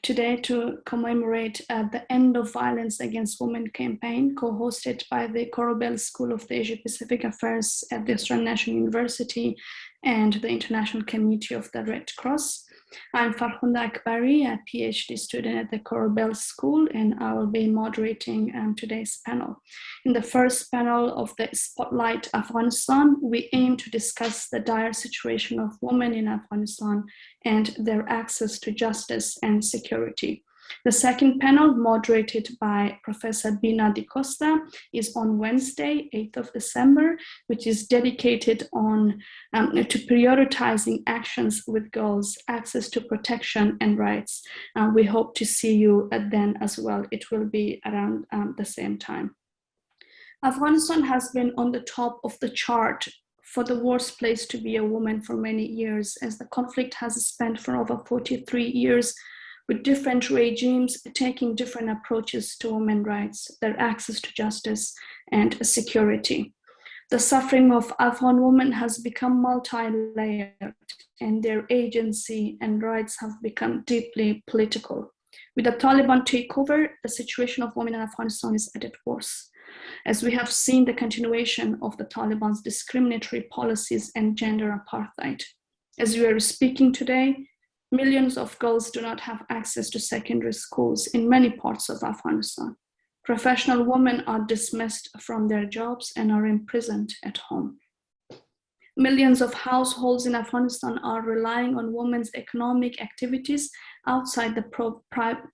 today to commemorate the End of Violence Against Women campaign, co-hosted by the Corobel School of the Asia-Pacific Affairs at the Australian National University and the International Committee of the Red Cross. I'm Farhunda Akbari, a PhD student at the Corobel School, and I will be moderating today's panel. In the first panel of the Spotlight Afghanistan, we aim to discuss the dire situation of women in Afghanistan and their access to justice and security. The second panel, moderated by Professor Bina Di Costa, is on Wednesday, 8th of December, which is dedicated to prioritizing actions with girls, access to protection and rights. We hope to see you then as well. It will be around the same time. Afghanistan has been on the top of the chart for the worst place to be a woman for many years, as the conflict has spanned for over 43 years, with different regimes taking different approaches to women's rights, their access to justice and security. The suffering of Afghan women has become multi-layered, and their agency and rights have become deeply political. With the Taliban takeover, the situation of women in Afghanistan is at its worst, as we have seen the continuation of the Taliban's discriminatory policies and gender apartheid. As we are speaking today, millions of girls do not have access to secondary schools in many parts of Afghanistan. Professional women are dismissed from their jobs and are imprisoned at home. Millions of households in Afghanistan are relying on women's economic activities outside the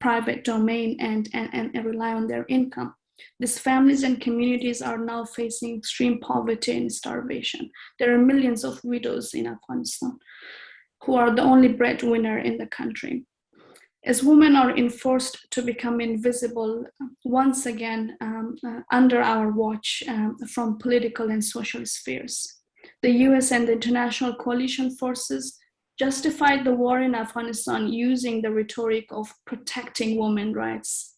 private domain and rely on their income. These families and communities are now facing extreme poverty and starvation. There are millions of widows in Afghanistan who are the only breadwinner in the country. As women are enforced to become invisible once again under our watch from political and social spheres. The US and the international coalition forces justified the war in Afghanistan using the rhetoric of protecting women's rights.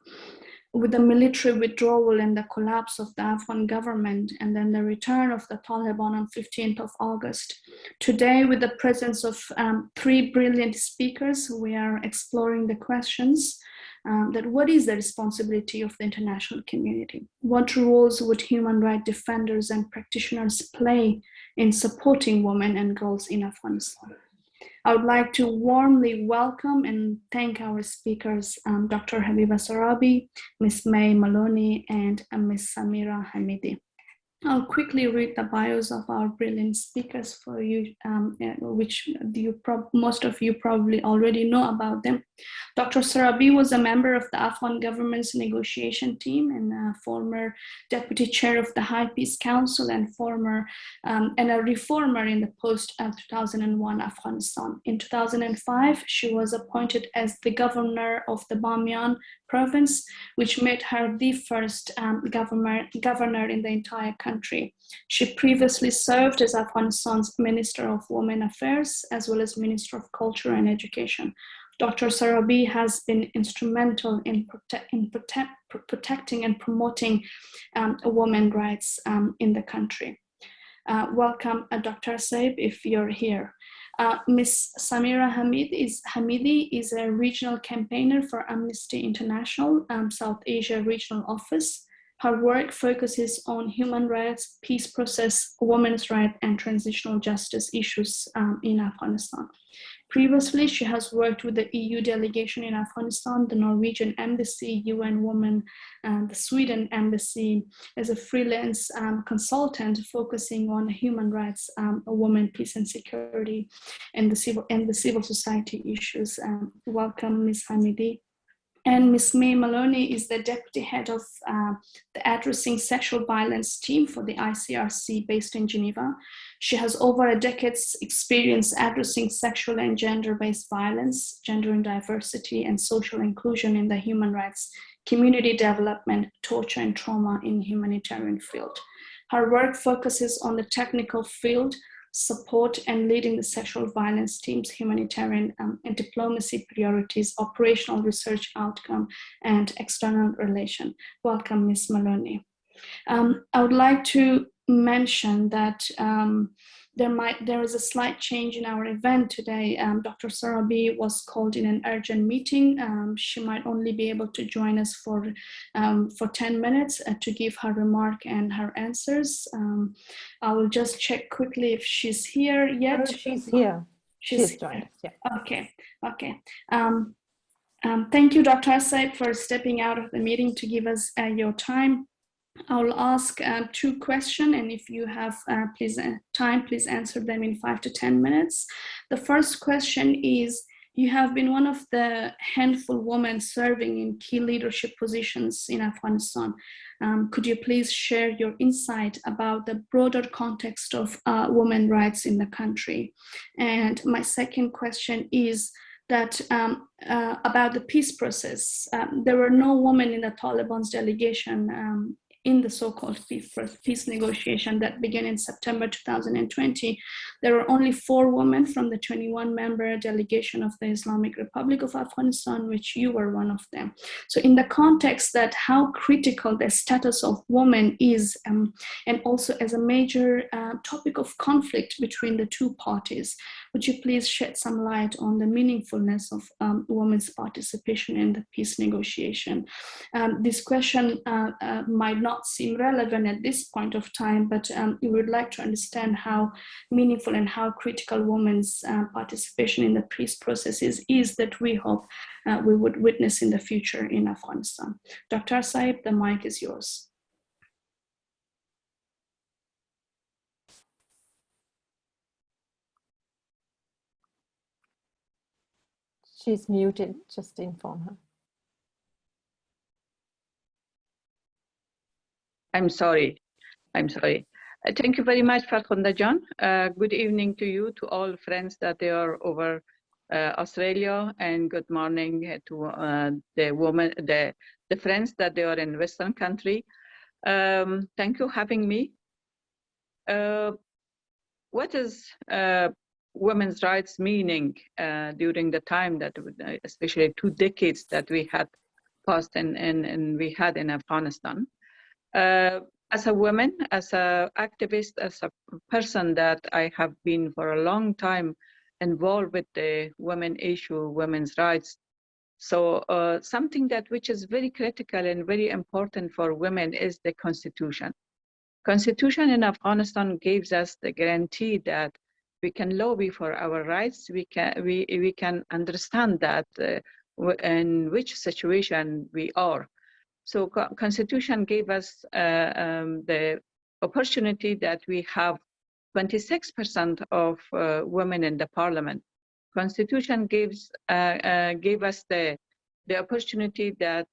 With the military withdrawal and the collapse of the Afghan government, and then the return of the Taliban on 15th of August. Today, with the presence of three brilliant speakers, we are exploring the questions that what is the responsibility of the international community? What roles would human rights defenders and practitioners play in supporting women and girls in Afghanistan? I would like to warmly welcome and thank our speakers, Dr. Habiba Sorabi, Ms. May Maloney, and Ms. Samira Hamidi. I'll quickly read the bios of our brilliant speakers for you, which most of you probably already know about them. Dr. Sorabi was a member of the Afghan government's negotiation team and a former deputy chair of the High Peace Council and a reformer in the post-2001 Afghanistan. In 2005, she was appointed as the governor of the Bamiyan province, which made her the first governor in the entire country. She previously served as Afghanistan's Minister of Women Affairs, as well as Minister of Culture and Education. Dr. Sorabi has been instrumental in protecting and promoting women's rights in the country. Welcome, Dr. Saib, if you're here. Ms. Samira Hamidi is a regional campaigner for Amnesty International, South Asia Regional Office. Her work focuses on human rights, peace process, women's rights, and transitional justice issues in Afghanistan. Previously, she has worked with the EU delegation in Afghanistan, the Norwegian Embassy, UN Women, and the Sweden Embassy as a freelance consultant focusing on human rights, women, peace and security, and the civil society issues. Welcome, Ms. Hamidi. And Ms. May Maloney is the deputy head of the Addressing Sexual Violence team for the Icrc based in Geneva. She has over a decade's experience addressing sexual and gender-based violence, gender and diversity, and social inclusion in the human rights, community development, torture, and trauma in the humanitarian field. Her work focuses on the technical field, support and leading the sexual violence team's humanitarian and diplomacy priorities, operational research outcome, and external relation. Welcome, Ms. Maloney. I would like to mention that there is a slight change in our event today. Dr. Sarabi was called in an urgent meeting. She might only be able to join us for 10 minutes to give her remark and her answers. I will just check quickly if she's here yet. She's here. She's joined us, yeah. Okay, okay. Thank you, Dr. Saib, for stepping out of the meeting to give us your time. I will ask 2 questions, and if you have time, please answer them in 5 to 10 minutes. The first question is, you have been one of the handful women serving in key leadership positions in Afghanistan. Could you please share your insight about the broader context of women's rights in the country? And my second question is that about the peace process. There were no women in the Taliban's delegation in the so-called peace negotiation that began in September 2020. There were only 4 women from the 21-member delegation of the Islamic Republic of Afghanistan, which you were one of them. So in the context that how critical the status of women is, and also as a major topic of conflict between the 2 parties, would you please shed some light on the meaningfulness of women's participation in the peace negotiation? This question might not seem relevant at this point of time, but we would like to understand how meaningful and how critical women's participation in the peace processes is that we hope we would witness in the future in Afghanistan. Dr. Saib, the mic is yours. She's muted, just inform her. I'm sorry. Thank you very much, Farkhunda Jan. Good evening to you, to all friends that they are over Australia, and good morning to the friends that they are in Western country. Thank you for having me. What is women's rights meaning during the time that, especially 2 decades that we had passed and we had in Afghanistan? As a woman, as an activist, as a person that I have been for a long time involved with the women issue, women's rights. So something that which is very critical and very important for women is the Constitution. Constitution in Afghanistan gives us the guarantee that we can lobby for our rights. We can understand that in which situation we are. So Constitution gave us the opportunity that we have 26% of women in the parliament. Constitution gave us the opportunity that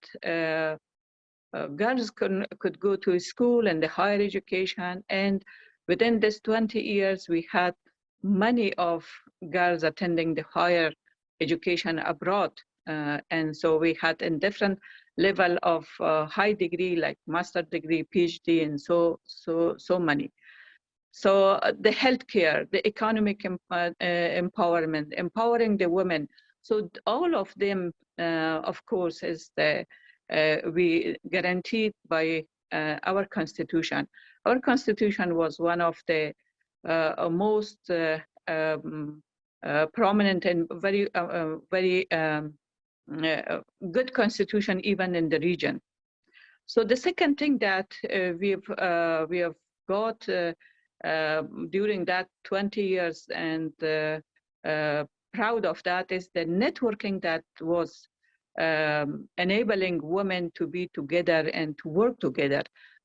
girls could go to school and the higher education. And within this 20 years, we had many of girls attending the higher education abroad. And so we had in different level of high degree, like master degree, PhD, and so many. So the healthcare, the economic empowerment, empowering the women. So all of them, of course, is we guaranteed by our Constitution. Our Constitution was one of the most prominent and very good Constitution even in the region. So the second thing that we have got during that 20 years and proud of that is the networking that was enabling women to be together and to work together,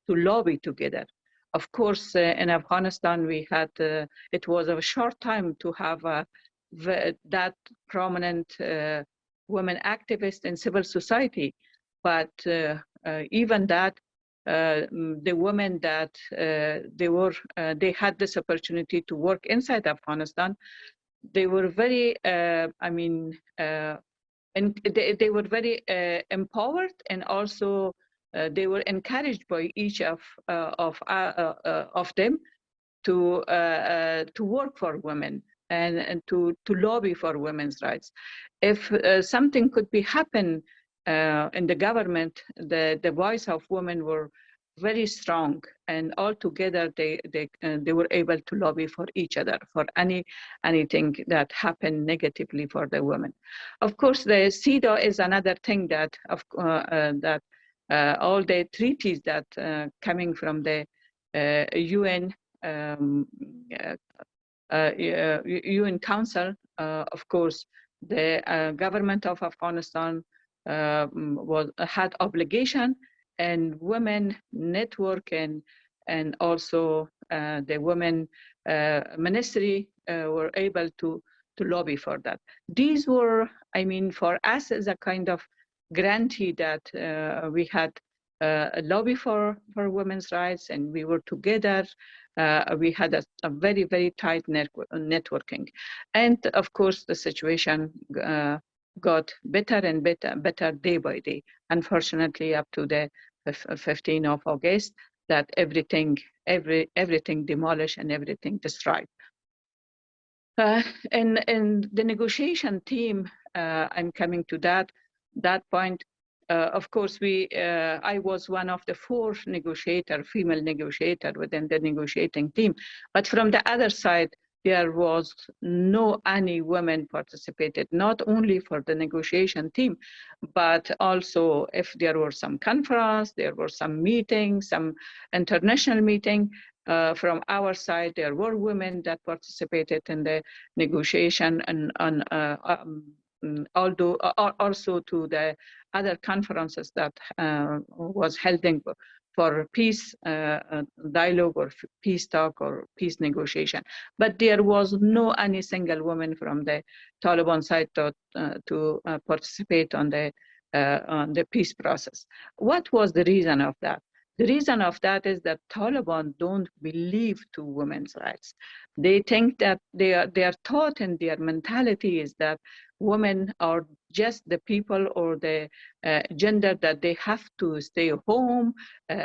to lobby together. Of course, in Afghanistan, we had, it was a short time to have that prominent women activists in civil society, but even that, the women that they had this opportunity to work inside Afghanistan, they were very, and they were very empowered, and also they were encouraged by each of them to work for women and to lobby for women's rights. If something could be happen in the government, the voice of women were very strong, and all together they were able to lobby for each other for anything that happened negatively for the women. Of course, the CEDAW is another thing that all the treaties that coming from the UN UN Council, of course, the government of Afghanistan had obligation, and women network and also the women ministry were able to lobby for that. These were, I mean, for us as a kind of grantee that we had a lobby for women's rights, and we were together. We had a very, very tight networking. And of course, the situation got better and better day by day. Unfortunately, up to the 15th of August, that everything demolished and everything destroyed. And the negotiation team, I'm coming to that point. Of course, I was one of the 4 female negotiator within the negotiating team. But from the other side, there was no any women participated, not only for the negotiation team, but also if there were some conference, there were some meetings, some international meeting. From our side, there were women that participated in the negotiation, and although also to the other conferences that was holding for peace dialogue or peace talk or peace negotiation. But there was no any single woman from the Taliban side to participate on the peace process. What was the reason of that? The reason of that is that Taliban don't believe to women's rights. They think that they are taught, and their mentality is that women are just the people or the gender that they have to stay home,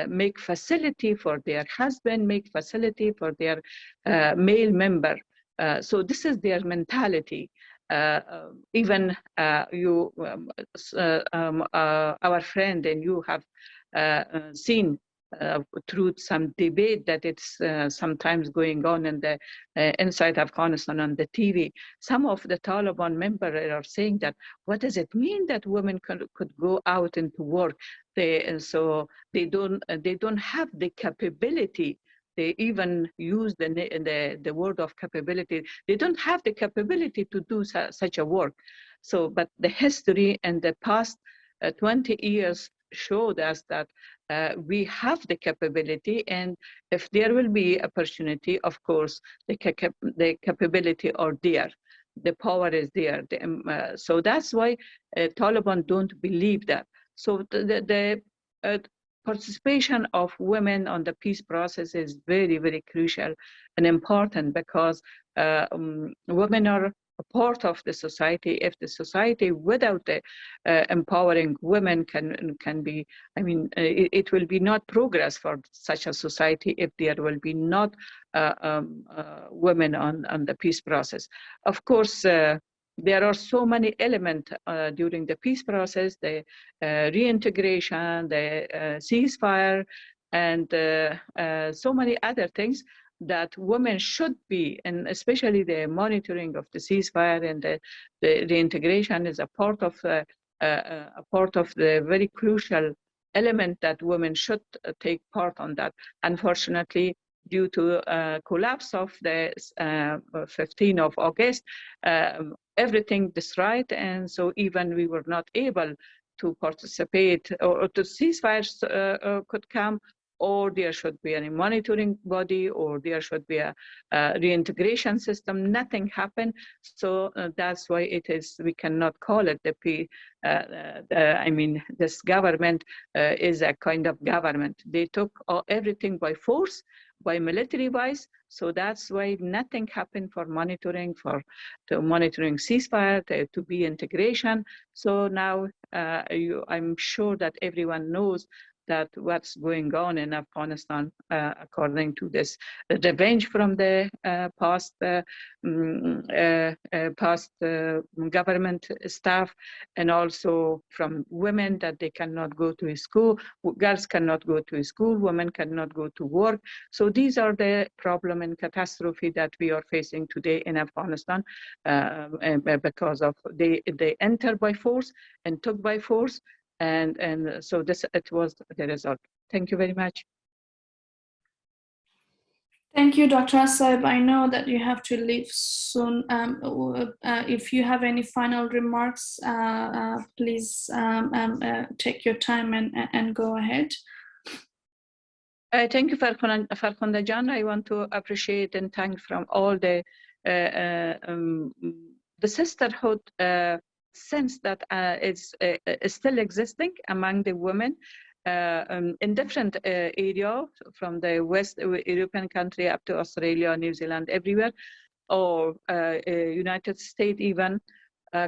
make facility for their husband, make facility for their male member. So this is their mentality. Even our friend and you have seen through some debate that it's sometimes going on in the inside Afghanistan on the TV. Some of the Taliban members are saying that, what does it mean that women could go out into work? So they don't have the capability. They even use the word of capability. They don't have the capability to do such a work. So, but the history and the past 20 years showed us that we have the capability, and if there will be opportunity, of course, the capability are there, the power is there. So that's why Taliban don't believe that. So the participation of women on the peace process is very, very crucial and important, because women are a part of the society. If the society without the empowering women can be, I mean, it will be not progress for such a society if there will be not women on the peace process. Of course, there are so many elements during the peace process, the reintegration, the ceasefire, and so many other things that women should be, and especially the monitoring of the ceasefire and the reintegration is a part of the very crucial element that women should take part on that. Unfortunately, due to collapse of the 15th of August, everything destroyed, and so even we were not able to participate, or to ceasefires could come, or there should be a monitoring body, or there should be a reintegration system. Nothing happened. So that's why it is, we cannot call it the I mean, this government is a kind of government. They took everything by force, by military wise. So that's why nothing happened for monitoring, to monitoring ceasefire, to be integration. So now I'm sure that everyone knows that what's going on in Afghanistan according to this revenge from the past government staff, and also from women that they cannot go to school, girls cannot go to school, women cannot go to work. So these are the problem and catastrophe that we are facing today in Afghanistan because of they enter by force and took by force, and so this it was the result. Thank you very much. Thank you, Dr. Aseb. I know that you have to leave soon. If you have any final remarks, please take your time and go ahead. Thank you, Farkhunda Jan. I want to appreciate and thank from all the sisterhood sense that is still existing among the women in different areas, from the West European country up to Australia, New Zealand, everywhere, or United States even.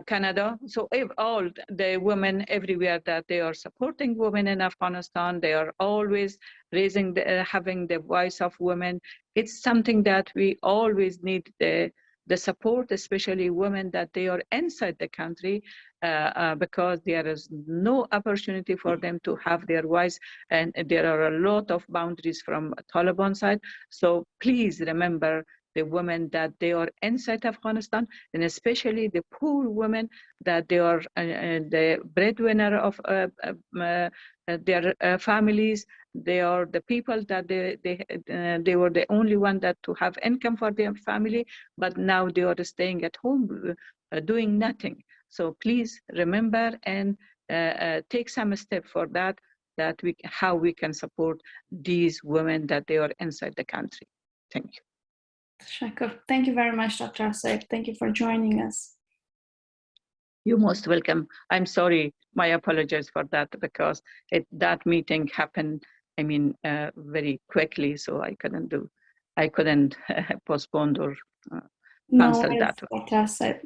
Canada. So if all the women everywhere that they are supporting women in Afghanistan, they are always raising, having the voice of women. It's something that we always need the support, especially women that they are inside the country, because there is no opportunity for them to have their voice, and there are a lot of boundaries from Taliban side. So please remember the women that they are inside Afghanistan, and especially the poor women that they are the breadwinner of their families. They are the people that they were the only one that to have income for their family, but now they are staying at home doing nothing. So please remember and take some step for that how we can support these women that they are inside the country. Thank you. Shakur. Thank you very much, Dr. Aseb. Thank you for joining us. You're most welcome. I'm sorry, my apologies for that, because that meeting happened, I mean, very quickly, so I couldn't postpone or cancel that. Dr. Aseb.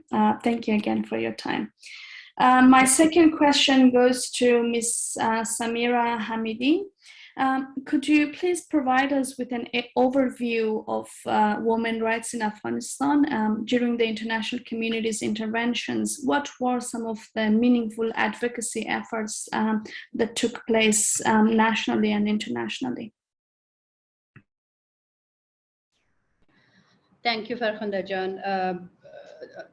Thank you again for your time. My second question goes to Ms. Samira Hamidi. Could you please provide us with an overview of women's rights in Afghanistan during the international community's interventions? What were some of the meaningful advocacy efforts that took place nationally and internationally? Thank you, Farkhunda Jan.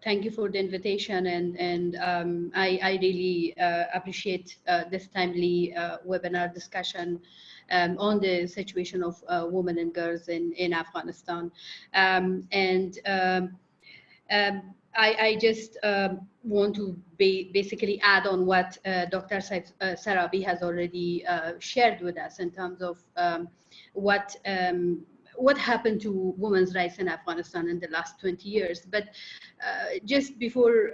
Thank you for the invitation, and I really appreciate this timely webinar discussion on the situation of women and girls in Afghanistan. I just want to basically add on what Dr. Sarabi has already shared with us in terms of what happened to women's rights in Afghanistan in the last 20 years. But just before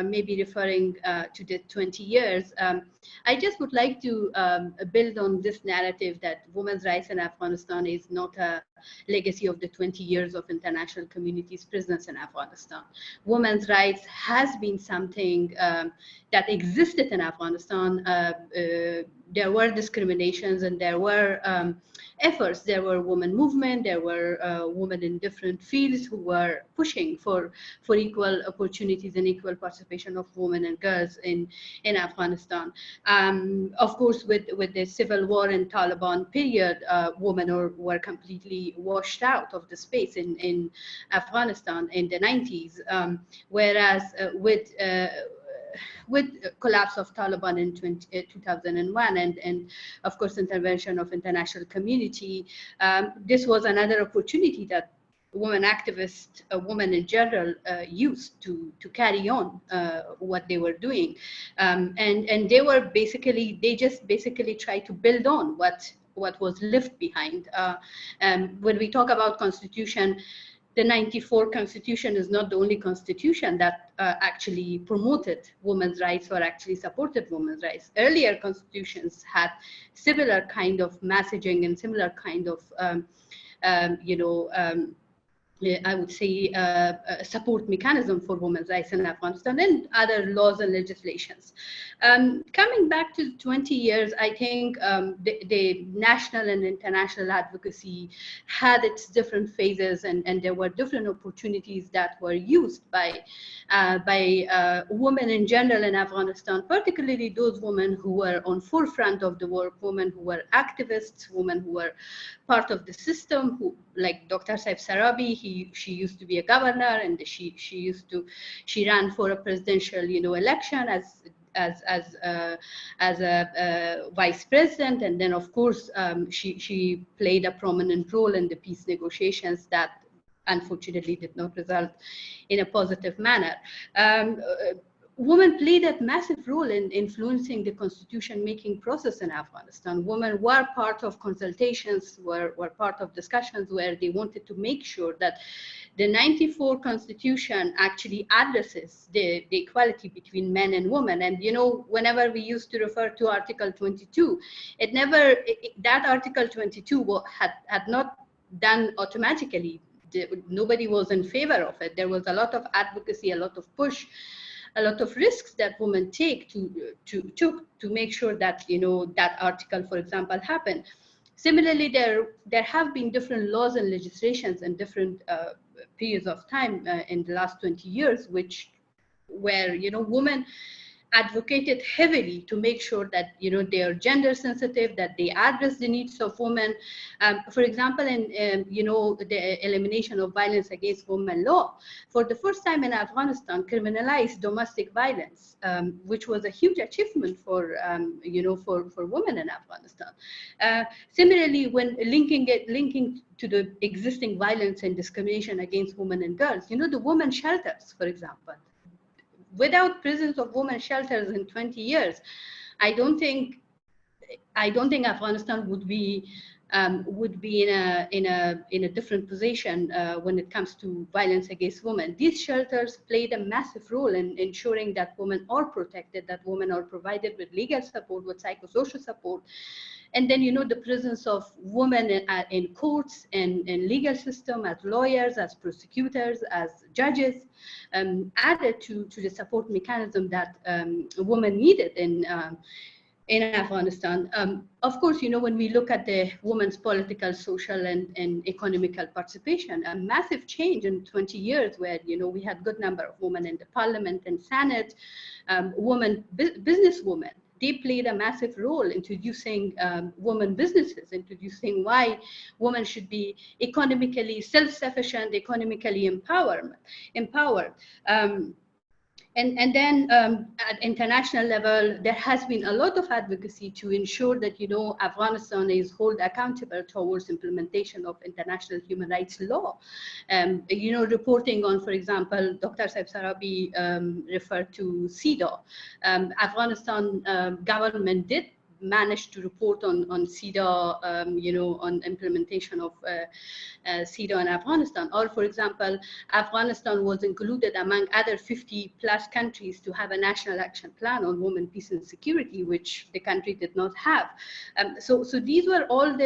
maybe referring to the 20 years, I just would like to build on this narrative that women's rights in Afghanistan is not a legacy of the 20 years of international community's presence in Afghanistan. Women's rights has been something that existed in Afghanistan. There were discriminations and there were efforts. There were women movement, there were women in different fields who were pushing for equal opportunities and equal participation of women and girls in Afghanistan. Of course, with the civil war and Taliban period, women were completely washed out of the space in Afghanistan in the 90s, whereas with collapse of Taliban in 2001 and of course intervention of international community, this was another opportunity that women activists, women in general, used to carry on what they were doing, and they just basically tried to build on what was left behind. When we talk about constitution, the 94 Constitution is not the only constitution that actually promoted women's rights or actually supported women's rights. Earlier constitutions had similar kind of messaging and similar kind of I would say, a support mechanism for women's rights in Afghanistan and other laws and legislations. Coming back to 20 years, I think the national and international advocacy had its different phases, and there were different opportunities that were used by women in general in Afghanistan, particularly those women who were on forefront of the work, women who were activists, women who were part of the system, who, like Dr. Saif Sarabi, she used to be a governor, and she ran for a presidential, election as a vice president, and then of course she played a prominent role in the peace negotiations that unfortunately did not result in a positive manner. Women played a massive role in influencing the constitution-making process in Afghanistan. Women were part of consultations, were part of discussions where they wanted to make sure that the 94 constitution actually addresses the equality between men and women. And whenever we used to refer to Article 22, that Article 22 had not done automatically. Nobody was in favor of it. There was a lot of advocacy, a lot of push, a lot of risks that women take to make sure that that article, for example, happened. Similarly, there have been different laws and legislations in different periods of time in the last 20 years, where women advocated heavily to make sure that they are gender sensitive, that they address the needs of women. For example, in the elimination of violence against women law, for the first time in Afghanistan, criminalized domestic violence, which was a huge achievement for for women in Afghanistan. Similarly, when linking to the existing violence and discrimination against women and girls, the women shelters, for example. Without presence of women shelters in 20 years, I don't think Afghanistan would be in a different position when it comes to violence against women. These shelters played a massive role in ensuring that women are protected, that women are provided with legal support, with psychosocial support. And then, the presence of women in courts and legal system, as lawyers, as prosecutors, as judges, added to the support mechanism that women needed in Afghanistan. Of course, when we look at the women's political, social, and economical participation, a massive change in 20 years where, we had a good number of women in the parliament and senate, businesswomen. They played a massive role introducing women businesses, introducing why women should be economically self-sufficient, economically empowered. And then at international level, there has been a lot of advocacy to ensure that, Afghanistan is held accountable towards implementation of international human rights law. Reporting on, for example, Dr. Saif Sarabi referred to CEDAW. Afghanistan government did manage to report on CEDAW, on implementation of CEDAW in Afghanistan. Or, for example, Afghanistan was included among other 50 plus countries to have a national action plan on women, peace, and security, which the country did not have. So these were all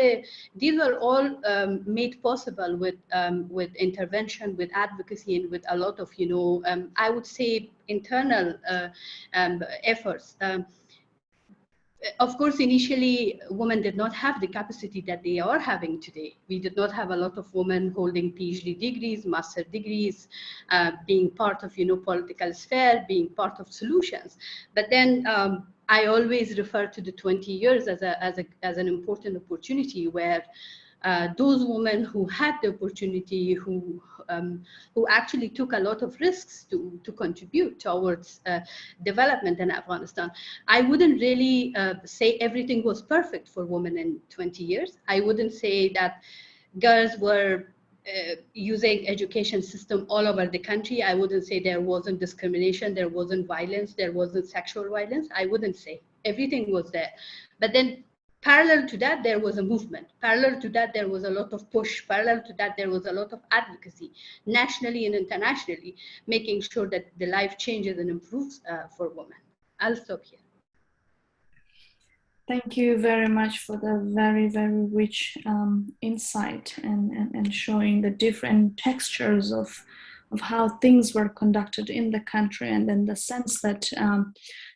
made possible with intervention, with advocacy, and with a lot of, I would say, internal efforts. Of course, initially, women did not have the capacity that they are having today. We did not have a lot of women holding PhD degrees, master degrees, being part of, political sphere, being part of solutions. But then I always refer to the 20 years as an important opportunity where those women who had the opportunity, who actually took a lot of risks to contribute towards development in Afghanistan. I wouldn't really say everything was perfect for women in 20 years. I wouldn't say that girls were using education system all over the country. I wouldn't say there wasn't discrimination, there wasn't violence, there wasn't sexual violence. I wouldn't say everything was there. But then parallel to that, there was a movement. Parallel to that, there was a lot of push. Parallel to that, there was a lot of advocacy, nationally and internationally, making sure that the life changes and improves for women. I'll stop here. Thank you very much for the very, very rich insight and showing the different textures of how things were conducted in the country, and then the sense that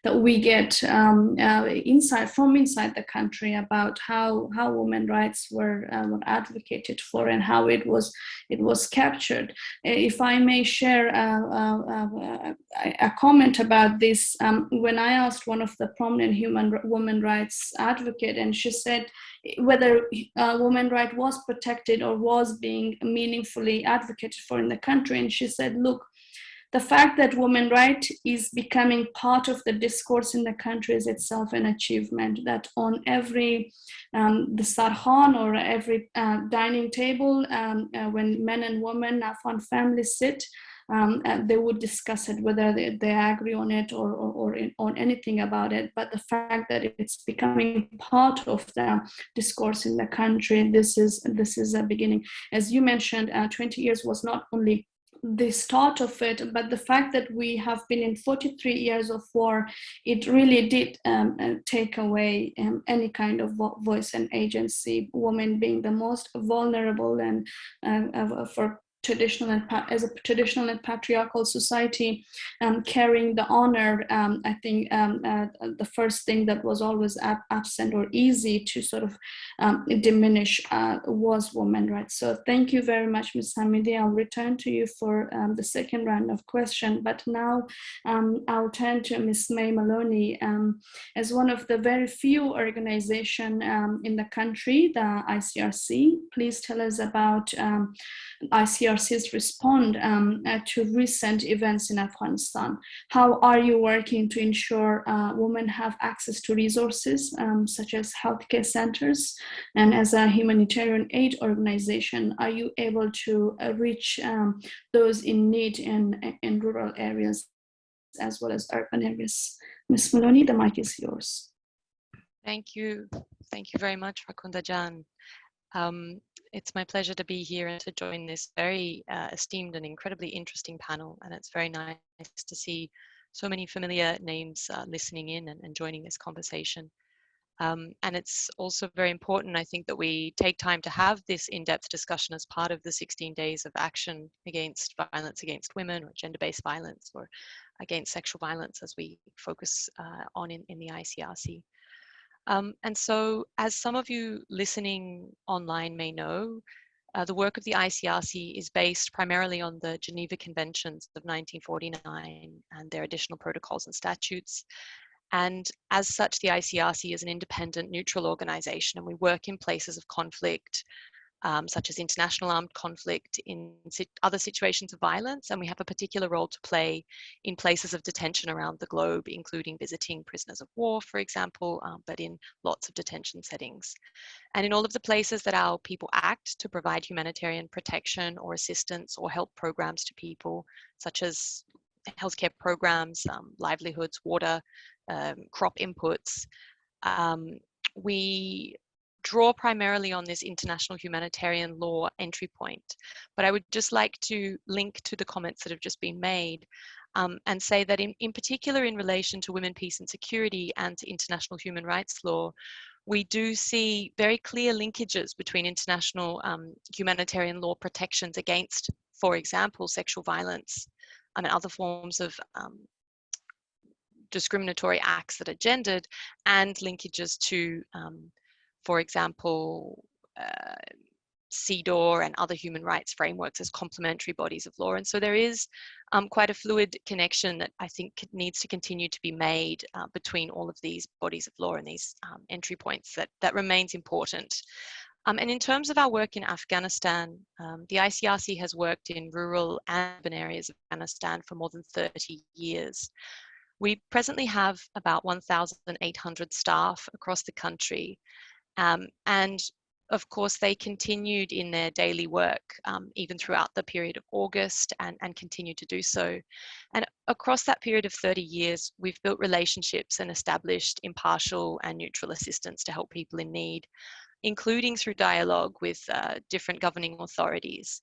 that we get insight from inside the country about how women's rights were advocated for and how it was captured. If I may share a comment about this, when I asked one of the prominent women rights advocate, and she said whether women's right was protected or was being meaningfully advocated for in the country, and she said, look, the fact that women's right is becoming part of the discourse in the country is itself an achievement. That on every the sarhan or every dining table, when men and women, Afghan families sit, they would discuss it, whether they agree on it or on anything about it. But the fact that it's becoming part of the discourse in the country, this is a beginning. As you mentioned, 20 years was not only the start of it, but the fact that we have been in 43 years of war, it really did take away any kind of voice and agency, women being the most vulnerable, and for as a traditional and patriarchal society, carrying the honor, I think the first thing that was always absent or easy to sort of diminish was women's rights. So thank you very much, Ms. Hamidi. I'll return to you for the second round of questions, but now I'll turn to Ms. May Maloney. As one of the very few organizations in the country, the Icrc, please tell us about Icrc's response to recent events in Afghanistan. How are you working to ensure women have access to resources such as healthcare centers? And as a humanitarian aid organization, are you able to reach those in need in rural areas as well as urban areas? Ms. Maloney, the mic is yours. Thank you. Thank you very much, Rakunda Jan. It's my pleasure to be here and to join this very esteemed and incredibly interesting panel. And it's very nice to see so many familiar names listening in and joining this conversation. And it's also very important, I think, that we take time to have this in-depth discussion as part of the 16 days of action against violence against women, or gender-based violence, or against sexual violence, as we focus on in the Icrc. And so, as some of you listening online may know, the work of the Icrc is based primarily on the Geneva Conventions of 1949 and their additional protocols and statutes. And as such, the Icrc is an independent, neutral organization, and we work in places of conflict, such as international armed conflict, in other situations of violence, and we have a particular role to play in places of detention around the globe, including visiting prisoners of war, for example, but in lots of detention settings. And in all of the places that our people act to provide humanitarian protection or assistance or help programs to people, such as healthcare programs, livelihoods, water, crop inputs, we draw primarily on this international humanitarian law entry point. But I would just like to link to the comments that have just been made and say that in particular in relation to women, peace and security and to international human rights law, we do see very clear linkages between international humanitarian law protections against, for example, sexual violence and other forms of discriminatory acts that are gendered, and linkages to for example, CEDAW and other human rights frameworks as complementary bodies of law. And so there is quite a fluid connection that I think needs to continue to be made between all of these bodies of law and these entry points that remains important. And in terms of our work in Afghanistan, the Icrc has worked in rural and urban areas of Afghanistan for more than 30 years. We presently have about 1,800 staff across the country. And of course, they continued in their daily work even throughout the period of August and continue to do so. And across that period of 30 years, we've built relationships and established impartial and neutral assistance to help people in need, including through dialogue with different governing authorities.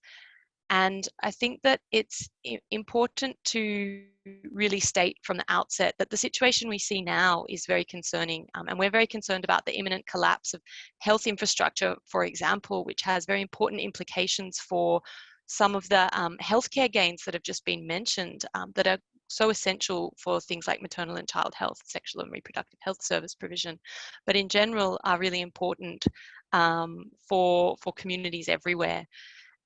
And I think that it's important to really state from the outset that the situation we see now is very concerning. And we're very concerned about the imminent collapse of health infrastructure, for example, which has very important implications for some of the healthcare gains that have just been mentioned that are so essential for things like maternal and child health, sexual and reproductive health service provision, but in general are really important for communities everywhere.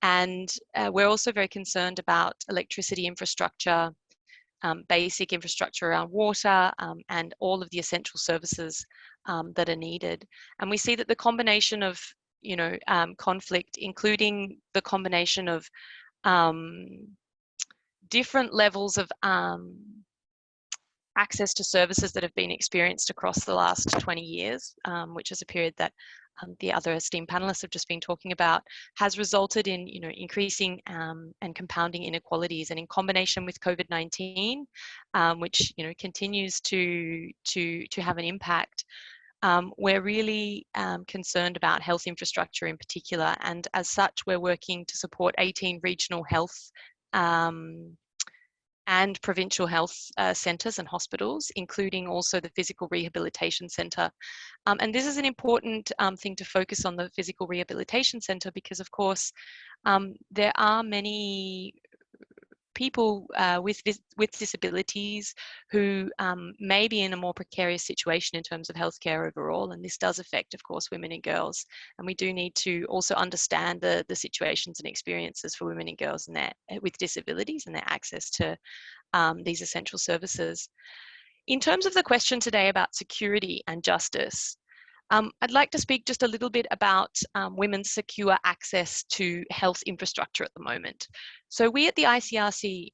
And we're also very concerned about electricity infrastructure, basic infrastructure around water, and all of the essential services that are needed. And we see that the combination of, conflict, including the combination of different levels of access to services that have been experienced across the last 20 years, which is a period that the other esteemed panelists have just been talking about, has resulted in increasing and compounding inequalities. And in combination with COVID-19, which continues to have an impact, we're really concerned about health infrastructure in particular. And as such, we're working to support 18 regional health and provincial health centres and hospitals, including also the Physical Rehabilitation Centre. And this is an important thing to focus on, the Physical Rehabilitation Centre, because of course there are many people with disabilities who may be in a more precarious situation in terms of healthcare overall, and this does affect, of course, women and girls. And we do need to also understand the situations and experiences for women and girls with disabilities and their access to these essential services. In terms of the question today about security and justice, I'd like to speak just a little bit about women's secure access to health infrastructure at the moment. So we at the Icrc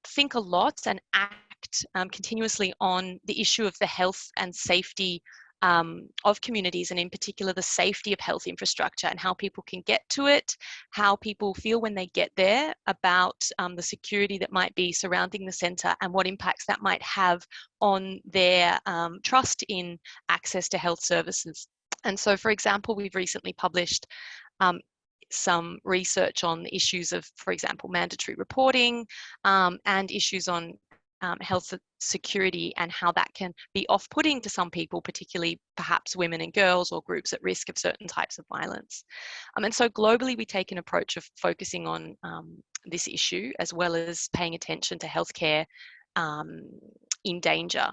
think a lot and act continuously on the issue of the health and safety of communities, and in particular the safety of health infrastructure and how people can get to it, how people feel when they get there about the security that might be surrounding the centre, and what impacts that might have on their trust in access to health services. And so, for example, we've recently published some research on the issues of, for example, mandatory reporting and issues on health security and how that can be off-putting to some people, particularly perhaps women and girls or groups at risk of certain types of violence. And so globally, we take an approach of focusing on this issue, as well as paying attention to healthcare in danger.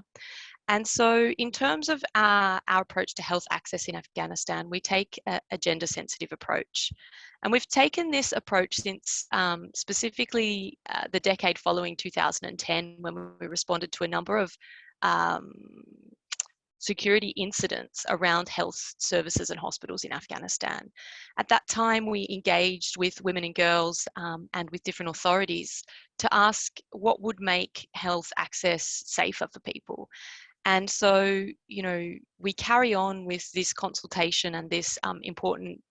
And so in terms of our approach to health access in Afghanistan, we take a gender-sensitive approach. And we've taken this approach since specifically the decade following 2010, when we responded to a number of security incidents around health services and hospitals in Afghanistan. At that time, we engaged with women and girls and with different authorities to ask what would make health access safer for people. And so, we carry on with this consultation and this important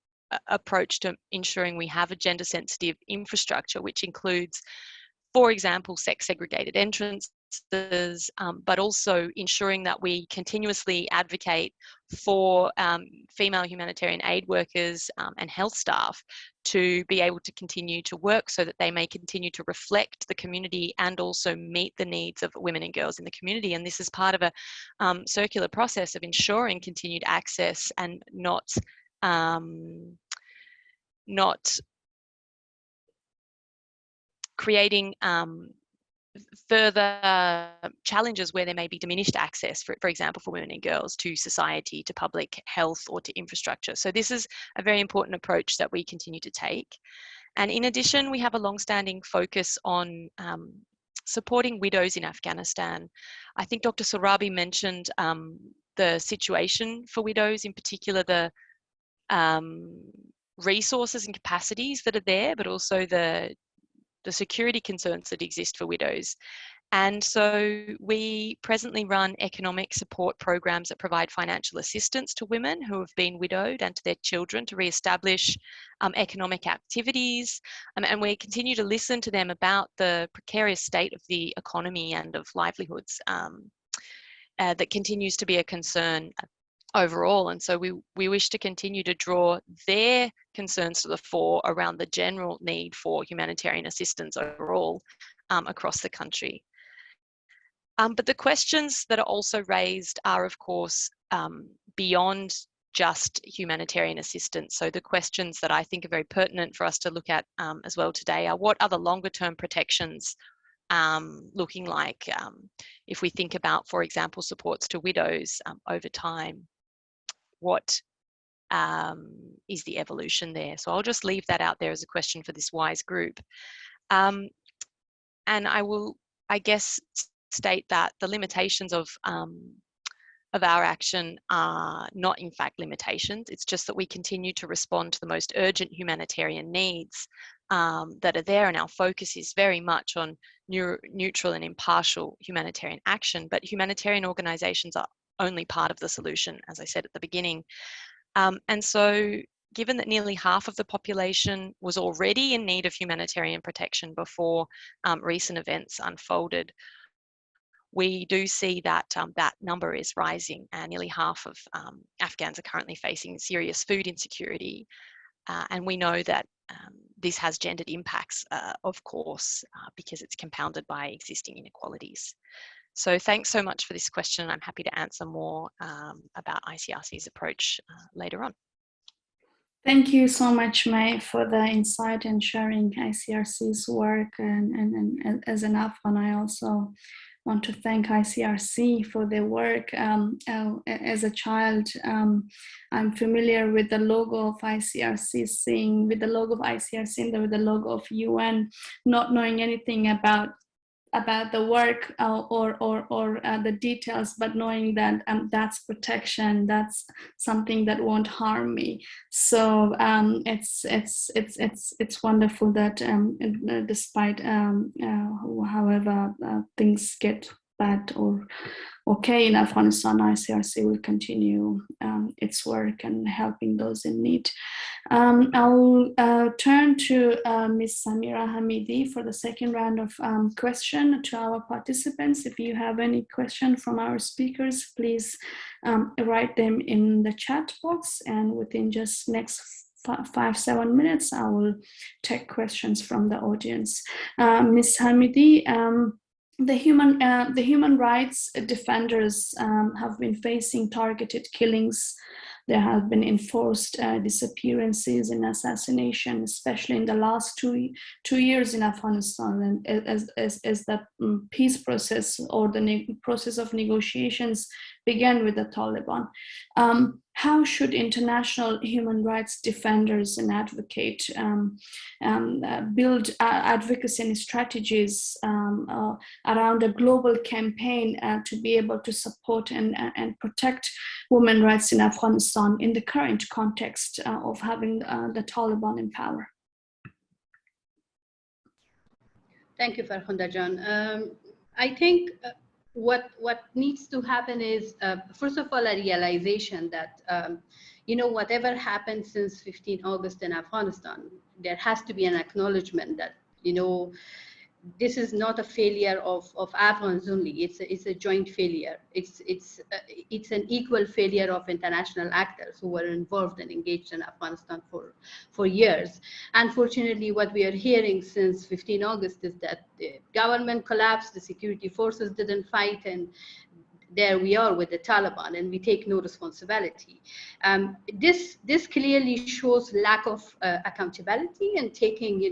approach to ensuring we have a gender sensitive infrastructure, which includes, for example, sex segregated entrances, but also ensuring that we continuously advocate for female humanitarian aid workers and health staff to be able to continue to work so that they may continue to reflect the community and also meet the needs of women and girls in the community. And this is part of a circular process of ensuring continued access and not creating further challenges where there may be diminished access, for example, for women and girls to society, to public health, or to infrastructure. So this is a very important approach that we continue to take. And in addition, we have a long-standing focus on supporting widows in Afghanistan. I think Dr. Sorabi mentioned the situation for widows, in particular the resources and capacities that are there, but also the security concerns that exist for widows. And so we presently run economic support programs that provide financial assistance to women who have been widowed and to their children to re-establish economic activities. And we continue to listen to them about the precarious state of the economy and of livelihoods that continues to be a concern. overall. And so we wish to continue to draw their concerns to the fore around the general need for humanitarian assistance overall across the country. But the questions that are also raised are, of course, beyond just humanitarian assistance. So the questions that I think are very pertinent for us to look at as well today are, what are the longer term protections looking like if we think about, for example, supports to widows over time? What is the evolution there? So I'll just leave that out there as a question for this WISE group. And I will, I guess, state that the limitations of our action are not in fact limitations. It's just that we continue to respond to the most urgent humanitarian needs that are there, and our focus is very much on neutral and impartial humanitarian action. But humanitarian organizations are only part of the solution, as I said at the beginning. And so given that nearly half of the population was already in need of humanitarian protection before recent events unfolded, we do see that that number is rising, and nearly half of Afghans are currently facing serious food insecurity. And we know that this has gendered impacts, of course, because it's compounded by existing inequalities. So thanks so much for this question. I'm happy to answer more about ICRC's approach later on. Thank you so much, May, for the insight and sharing ICRC's work. And as an Afghan, I also want to thank ICRC for their work. As a child, I'm familiar with the logo of ICRC, seeing with the logo of ICRC and with the logo of UN, not knowing anything about the work or the details, but knowing that that's protection, that's something that won't harm me. So it's wonderful that despite however things get bad or okay in Afghanistan, ICRC will continue its work and helping those in need. I'll turn to Ms. Samira Hamidi for the second round of question to our participants. If you have any question from our speakers, please write them in the chat box, and within just next 5-7 minutes, I will take questions from the audience. Ms. Hamidi, the human rights defenders have been facing targeted killings. There have been enforced disappearances and assassination, especially in the last two years in Afghanistan, and as the peace process or the process of negotiations began with the Taliban. How should international human rights defenders and advocate build advocacy and strategies around a global campaign to be able to support and protect women's rights in Afghanistan in the current context of having the Taliban in power? Thank you, Farkhunda Jan. I think what needs to happen is, first of all, a realization that, whatever happened since 15 August in Afghanistan, there has to be an acknowledgement that, this is not a failure of Afghans only. It's a joint failure. It's an equal failure of international actors who were involved and engaged in Afghanistan for years. Unfortunately, what we are hearing since 15 August is that the government collapsed, the security forces didn't fight, and there we are with the Taliban, and we take no responsibility. This clearly shows lack of accountability and taking,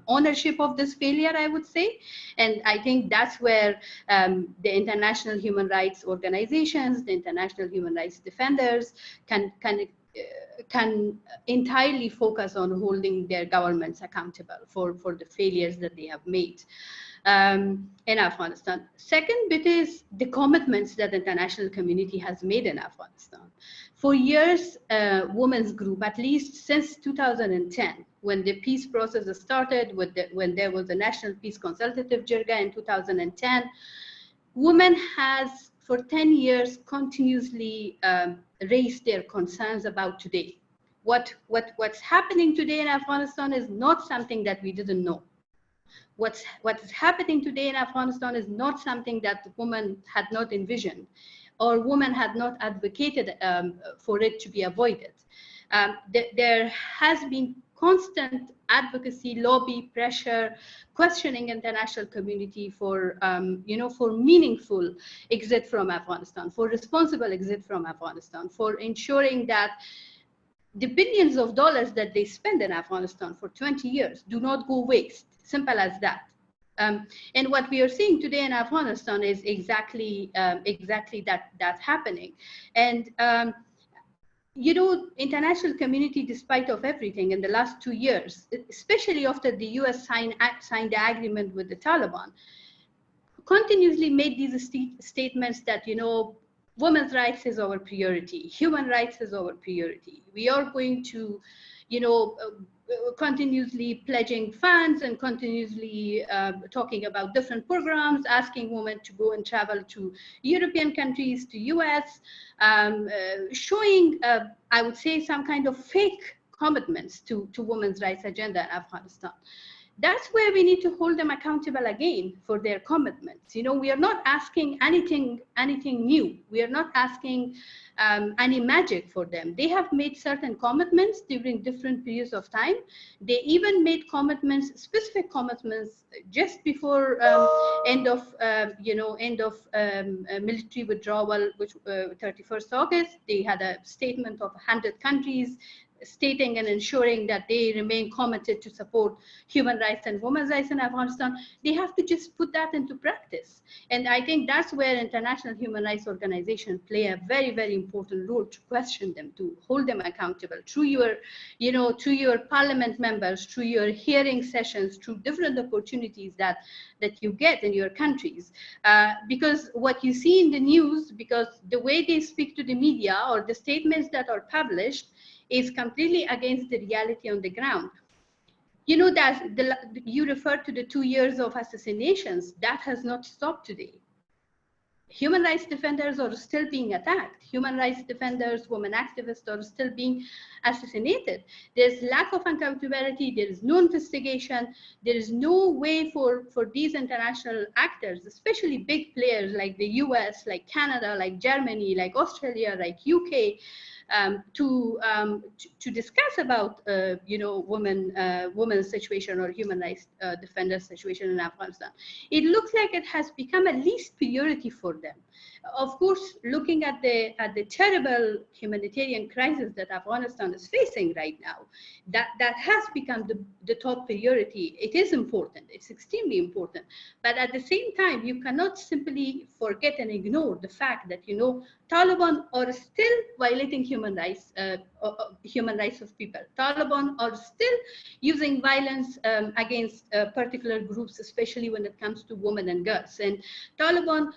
ownership of this failure, I would say. And I think that's where the international human rights organizations, the international human rights defenders can entirely focus on holding their governments accountable for the failures that they have made in Afghanistan. Second bit is the commitments that the international community has made in Afghanistan. For years, women's group, at least since 2010, when the peace process started, when there was a National Peace Consultative Jirga in 2010, women has for 10 years continuously raised their concerns about today. What's happening today in Afghanistan is not something that we didn't know. What is happening today in Afghanistan is not something that the woman had not envisioned. or women had not advocated for it to be avoided. There has been constant advocacy, lobby, pressure, questioning international community for, for meaningful exit from Afghanistan, for responsible exit from Afghanistan, for ensuring that the billions of dollars that they spend in Afghanistan for 20 years do not go waste. Simple as that. And what we are seeing today in Afghanistan is exactly that's happening. And international community, despite of everything in the last 2 years, especially after the US signed the agreement with the Taliban, continuously made these statements that, women's rights is our priority, human rights is our priority. We are going to, continuously pledging funds and continuously talking about different programs, asking women to go and travel to European countries, to US, showing, I would say, some kind of fake commitments to women's rights agenda in Afghanistan. That's where we need to hold them accountable again for their commitments. We are not asking anything new. We are not asking any magic for them. They have made certain commitments during different periods of time. They even made commitments, specific commitments, just before end of military withdrawal, which 31st August. They had a statement of 100 countries stating and ensuring that they remain committed to support human rights and women's rights in Afghanistan. They have to just put that into practice. And I think that's where international human rights organizations play a very, very important role, to question them, to hold them accountable through your, through your parliament members, through your hearing sessions, through different opportunities that you get in your countries. Because what you see in the news, because the way they speak to the media or the statements that are published is completely against the reality on the ground. That you referred to the 2 years of assassinations, that has not stopped today. Human rights defenders are still being attacked. Human rights defenders, women activists are still being assassinated. There's lack of accountability. There is no investigation. There is no way for these international actors, especially big players like the US, like Canada, like Germany, like Australia, like UK, to discuss about women's situation or human rights defenders situation in Afghanistan. It looks like it has become a least priority for them. Of course, looking at the terrible humanitarian crisis that Afghanistan is facing right now, that has become the top priority. It is important. It's extremely important. But at the same time, you cannot simply forget and ignore the fact that Taliban are still violating human rights of people. Taliban are still using violence against particular groups, especially when it comes to women and girls. And Taliban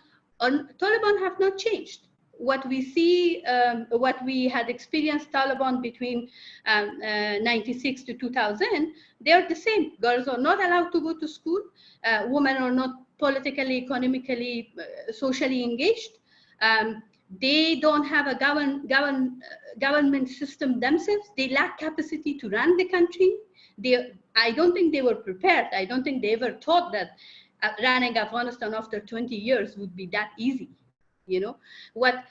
have not changed. What we see, what we had experienced Taliban between 96 to 2000, they are the same. Girls are not allowed to go to school. Women are not politically, economically, socially engaged. They don't have a government system themselves. They lack capacity to run the country. I don't think they were prepared. I don't think they ever thought that running Afghanistan after 20 years would be that easy. What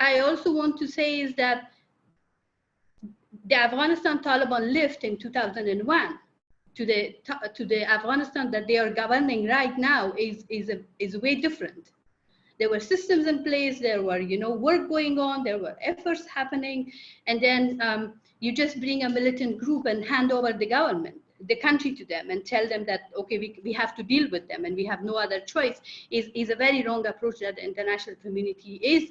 I also want to say is that the Afghanistan Taliban lift in 2001 to the Afghanistan that they are governing right now is way different. There were systems in place, there were work going on, there were efforts happening, and then you just bring a militant group and hand over the country to them and tell them that, okay, we have to deal with them and we have no other choice, is a very wrong approach that the international community is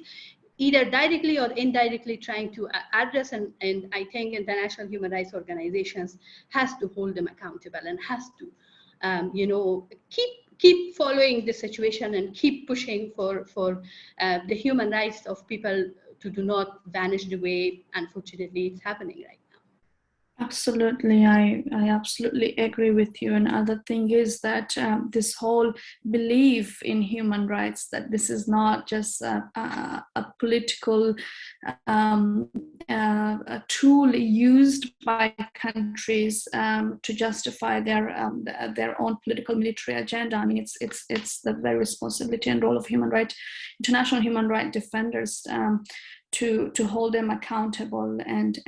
either directly or indirectly trying to address, and I think international human rights organizations has to hold them accountable and has to keep following the situation and keep pushing for the human rights of people to do not vanish the way, unfortunately, it's happening right now. Absolutely, I absolutely agree with you. And other thing is that this whole belief in human rights, that this is not just a political tool used by countries to justify their own political military agenda. I mean, it's the very responsibility and role of international human rights defenders to hold them accountable and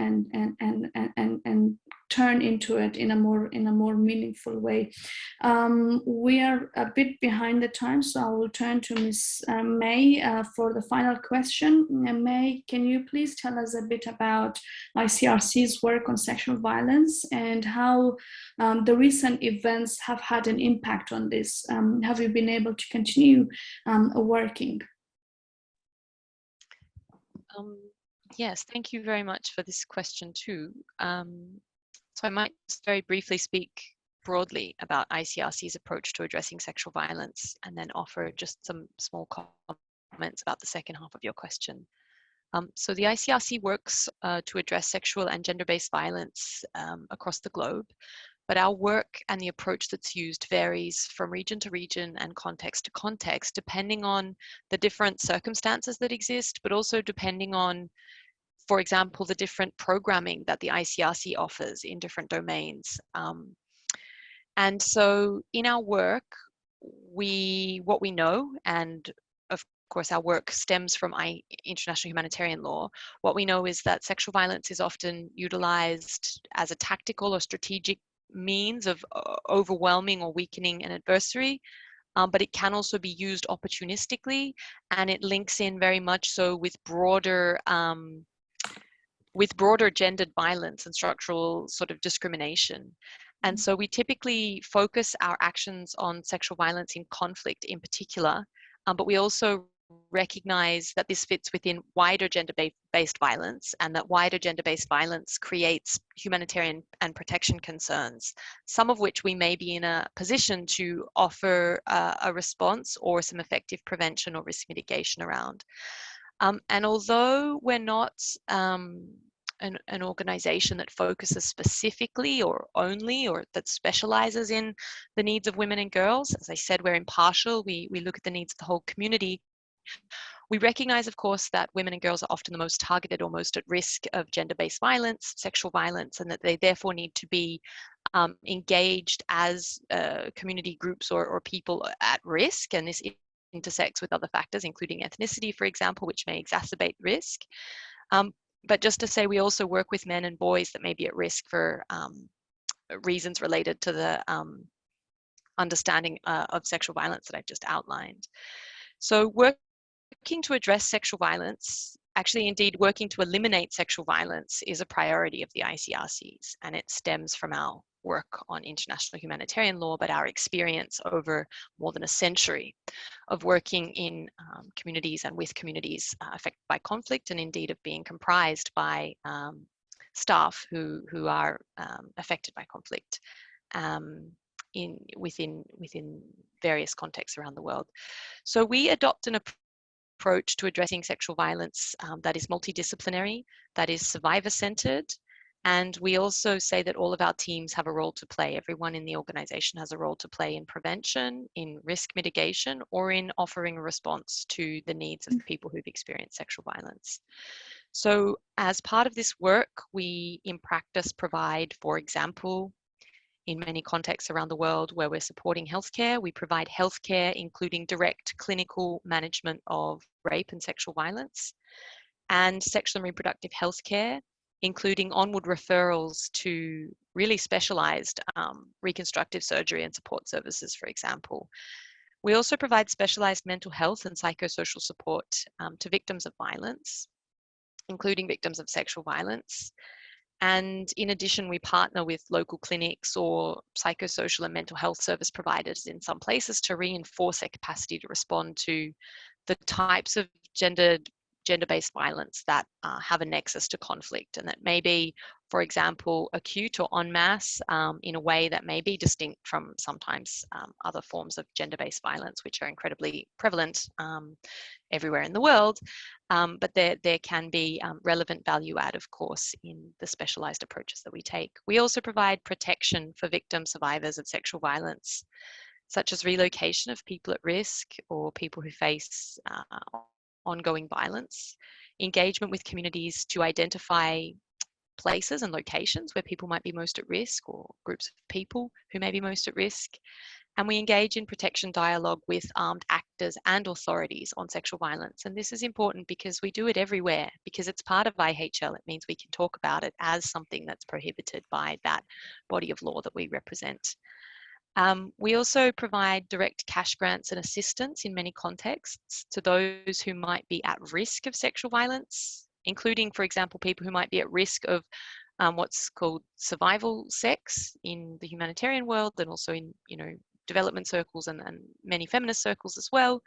turn into it in a more meaningful way. We are a bit behind the time, so I will turn to Ms. May for the final question. May, can you please tell us a bit about ICRC's work on sexual violence and how the recent events have had an impact on this? Have you been able to continue working? Yes, thank you very much for this question too. So I might just very briefly speak broadly about ICRC's approach to addressing sexual violence and then offer just some small comments about the second half of your question. So the ICRC works to address sexual and gender-based violence across the globe, but our work and the approach that's used varies from region to region and context to context, depending on the different circumstances that exist, but also depending on, for example, the different programming that the ICRC offers in different domains. And so in our work, what we know, and of course our work stems from international humanitarian law, what we know is that sexual violence is often utilized as a tactical or strategic means of overwhelming or weakening an adversary, but it can also be used opportunistically, and it links in very much so with broader gendered violence and structural sort of discrimination. And so we typically focus our actions on sexual violence in conflict in particular, but we also recognize that this fits within wider gender-based violence, and that wider gender-based violence creates humanitarian and protection concerns, some of which we may be in a position to offer a response or some effective prevention or risk mitigation around. And although we're not an organization that focuses specifically or only or that specializes in the needs of women and girls, as I said, we're impartial. We look at the needs of the whole community. We recognize, of course, that women and girls are often the most targeted or most at risk of gender-based violence, sexual violence, and that they therefore need to be engaged as community groups or people at risk. And this intersects with other factors, including ethnicity, for example, which may exacerbate risk. But just to say, we also work with men and boys that may be at risk for reasons related to the understanding of sexual violence that I've just outlined. So working to address sexual violence, actually indeed working to eliminate sexual violence, is a priority of the ICRC's, and it stems from our work on international humanitarian law, but our experience over more than a century of working in communities and with communities affected by conflict, and indeed of being comprised by staff who are affected by conflict within various contexts around the world. So we adopt an approach to addressing sexual violence that is multidisciplinary, that is survivor-centered. And we also say that all of our teams have a role to play. Everyone in the organization has a role to play in prevention, in risk mitigation, or in offering a response to the needs of people who've experienced sexual violence. So as part of this work, we in practice provide, for example, in many contexts around the world where we're supporting healthcare, we provide healthcare, including direct clinical management of rape and sexual violence, and sexual and reproductive healthcare, including onward referrals to really specialized reconstructive surgery and support services, for example. We also provide specialized mental health and psychosocial support to victims of violence, including victims of sexual violence. And in addition, we partner with local clinics or psychosocial and mental health service providers in some places to reinforce their capacity to respond to the types of gender-based violence that have a nexus to conflict, and that may be, for example, acute or en masse in a way that may be distinct from sometimes other forms of gender-based violence, which are incredibly prevalent everywhere in the world. But there can be relevant value add, of course, in the specialized approaches that we take. We also provide protection for victim survivors of sexual violence, such as relocation of people at risk or people who face ongoing violence, engagement with communities to identify places and locations where people might be most at risk, or groups of people who may be most at risk. And we engage in protection dialogue with armed actors and authorities on sexual violence. And this is important because we do it everywhere, because it's part of IHL. It means we can talk about it as something that's prohibited by that body of law that we represent. We also provide direct cash grants and assistance in many contexts to those who might be at risk of sexual violence, including, for example, people who might be at risk of what's called survival sex in the humanitarian world, and also in, development circles and many feminist circles as well.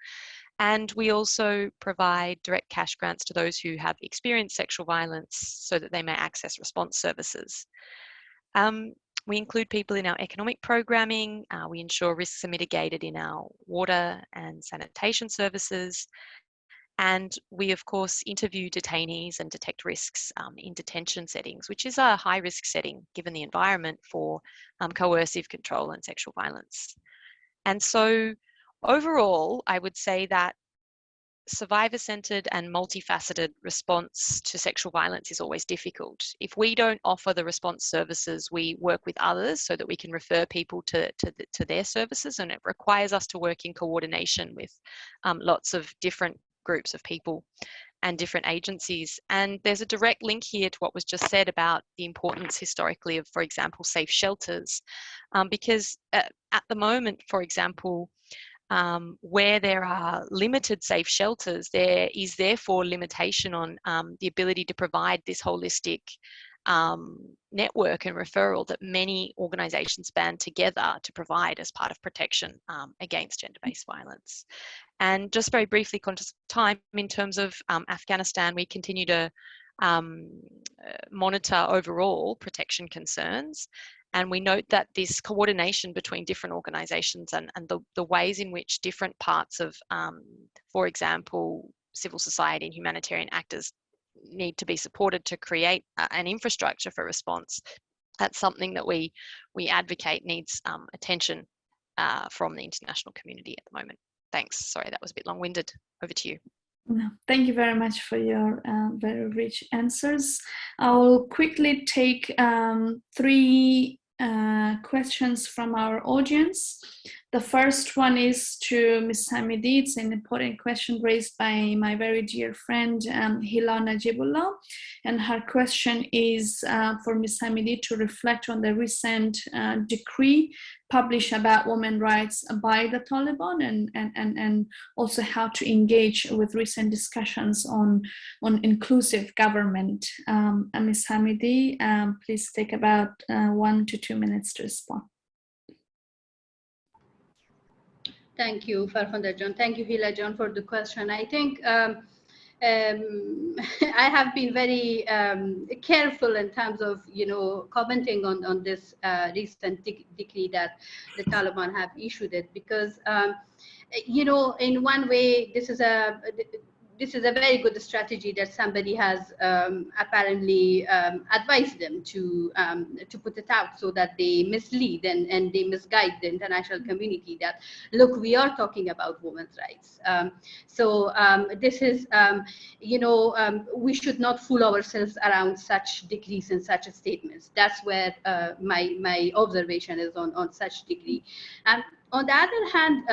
And we also provide direct cash grants to those who have experienced sexual violence so that they may access response services. We include people in our economic programming. We ensure risks are mitigated in our water and sanitation services. And we, of course, interview detainees and detect risks in detention settings, which is a high-risk setting given the environment for coercive control and sexual violence. And so overall, I would say that survivor-centered and multifaceted response to sexual violence is always difficult. If we don't offer the response services, we work with others so that we can refer people to their services, and it requires us to work in coordination with lots of different groups of people and different agencies. And there's a direct link here to what was just said about the importance historically of, for example, safe shelters, because at the moment, for example, where there are limited safe shelters, there is therefore limitation on the ability to provide this holistic network and referral that many organisations band together to provide as part of protection against gender-based violence. And just very briefly, conscious of time, in terms of Afghanistan, we continue to monitor overall protection concerns. And we note that this coordination between different organisations and the ways in which different parts of, for example, civil society and humanitarian actors need to be supported to create an infrastructure for response. That's something that we advocate needs attention from the international community at the moment. Thanks. Sorry, that was a bit long-winded. Over to you. No, thank you very much for your very rich answers. I'll quickly take 3 questions from our audience. The first one is to Ms. Hamidi. It's an important question raised by my very dear friend Hila Najibullah, and her question is for Ms. Hamidi to reflect on the recent decree published about women's rights by the Taliban, and also how to engage with recent discussions on inclusive government. Ms. Hamidi, please take about 1 to 2 minutes to respond. Thank you, Farhanda John. Thank you, Hila John, for the question. I think I have been very careful in terms of, commenting on this recent decree that the Taliban have issued it, because, in one way, this is a very good strategy that somebody has apparently advised them to put it out, so that they mislead and they misguide the international community that, look, we are talking about women's rights. This is, we should not fool ourselves around such decrees and such statements. That's where my observation is on such decree. On the other hand,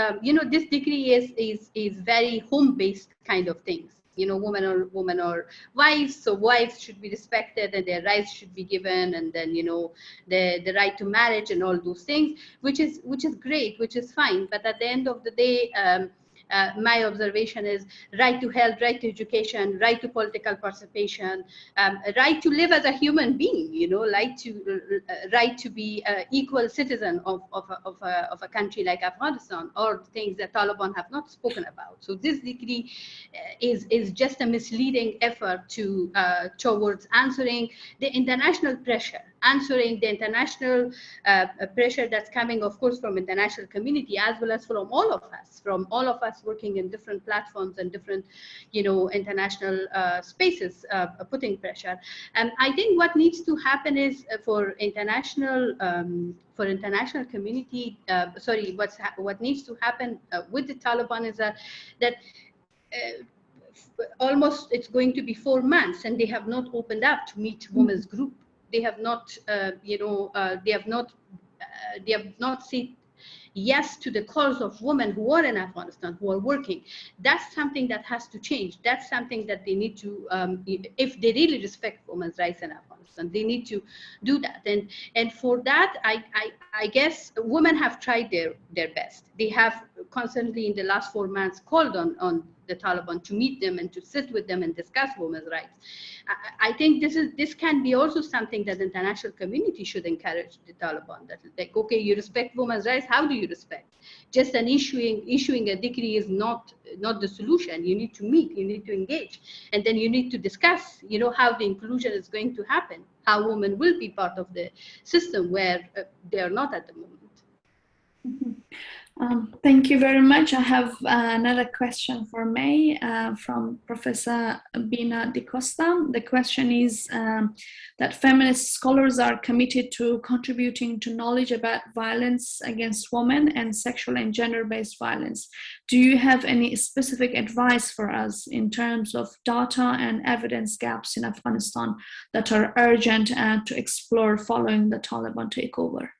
this decree is very home-based kind of things. Women or wives, so wives should be respected and their rights should be given, and then the right to marriage and all those things, which is great, which is fine. But at the end of the day, my observation is right to health, right to education, right to political participation, right to live as a human being, right to be an equal citizen of a country like Afghanistan, or things that Taliban have not spoken about. So this decree is just a misleading effort towards answering the international pressure, answering the international pressure that's coming, of course, from international community, as well as from all of us working in different platforms and different, international spaces, putting pressure. And I think what needs to happen is for international community, what needs to happen with the Taliban is that almost, it's going to be 4 months, and they have not opened up to meet women's group. They have not, they have not said yes to the calls of women who are in Afghanistan, who are working. That's something that has to change. That's something that they need to, if they really respect women's rights in Afghanistan, they need to do that. And for that, I guess women have tried their best. They have constantly in the last 4 months called on the Taliban to meet them and to sit with them and discuss women's rights. I think this can be also something that the international community should encourage the Taliban. That like, okay, you respect women's rights. How do you respect? Just an issuing a decree is not the solution. You need to meet, you need to engage, and then you need to discuss, how the inclusion is going to happen, how women will be part of the system where they are not at the moment. Thank you very much. I have another question for May from Professor Bina Di Costa. The question is that feminist scholars are committed to contributing to knowledge about violence against women and sexual and gender-based violence. Do you have any specific advice for us in terms of data and evidence gaps in Afghanistan that are urgent to explore following the Taliban takeover?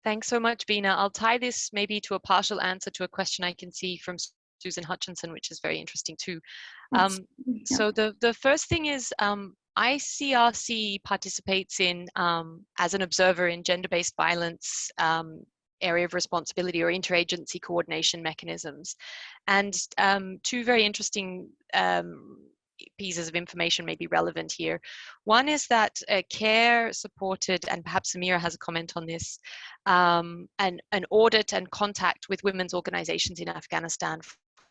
Thanks so much, Bina. I'll tie this maybe to a partial answer to a question I can see from Susan Hutchinson, which is very interesting too. So the first thing is Icrc participates in, as an observer in gender-based violence area of responsibility or interagency coordination mechanisms. And two very interesting pieces of information may be relevant here. One is that CARE supported, and perhaps Samira has a comment on this, an audit and contact with women's organizations in Afghanistan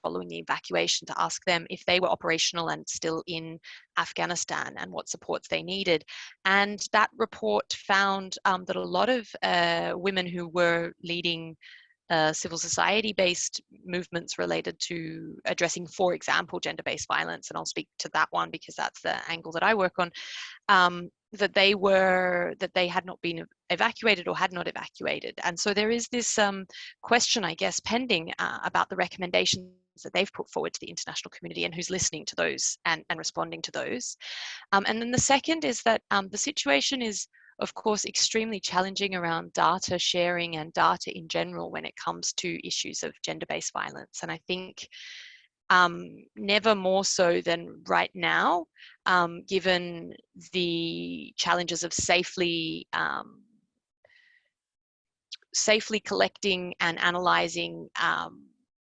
following the evacuation to ask them if they were operational and still in Afghanistan and what supports they needed. And that report found that a lot of women who were leading civil society-based movements related to addressing, for example, gender-based violence, and I'll speak to that one because that's the angle that I work on, that they had not been evacuated or had not evacuated. And so there is this question, I guess, pending about the recommendations that they've put forward to the international community and who's listening to those and responding to those. And then the second is that the situation is, of course, extremely challenging around data sharing and data in general when it comes to issues of gender-based violence. And I think never more so than right now, given the challenges of safely collecting and analyzing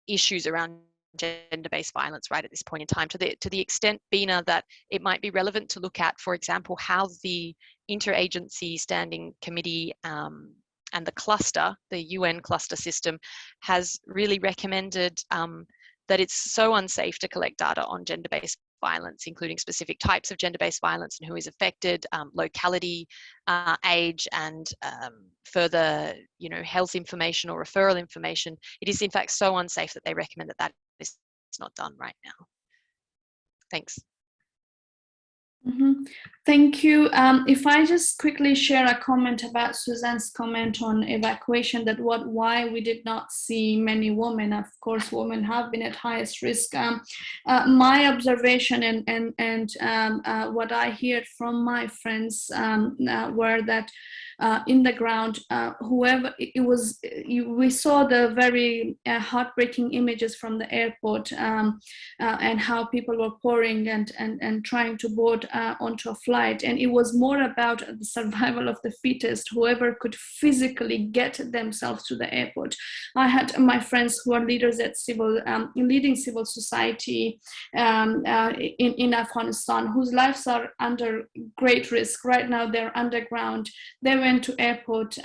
issues around gender-based violence right at this point in time, to the extent, Bina, that it might be relevant to look at, for example, how the interagency standing committee and the cluster, the UN cluster system, has really recommended that it's so unsafe to collect data on gender-based violence, including specific types of gender-based violence and who is affected, locality, age, and further, health information or referral information. It is in fact so unsafe that they recommend that is not done right now. Thanks. Mm-hmm. Thank you. If I just quickly share a comment about Suzanne's comment on evacuation, that why we did not see many women. Of course, women have been at highest risk. My observation and what I heard from my friends were that in the ground, whoever it was, we saw the very heartbreaking images from the airport and how people were pouring and trying to board onto a flight. And it was more about the survival of the fittest, whoever could physically get themselves to the airport. I had my friends who are leaders at leading civil society in Afghanistan, whose lives are under great risk. Right now, they're underground. They went to airport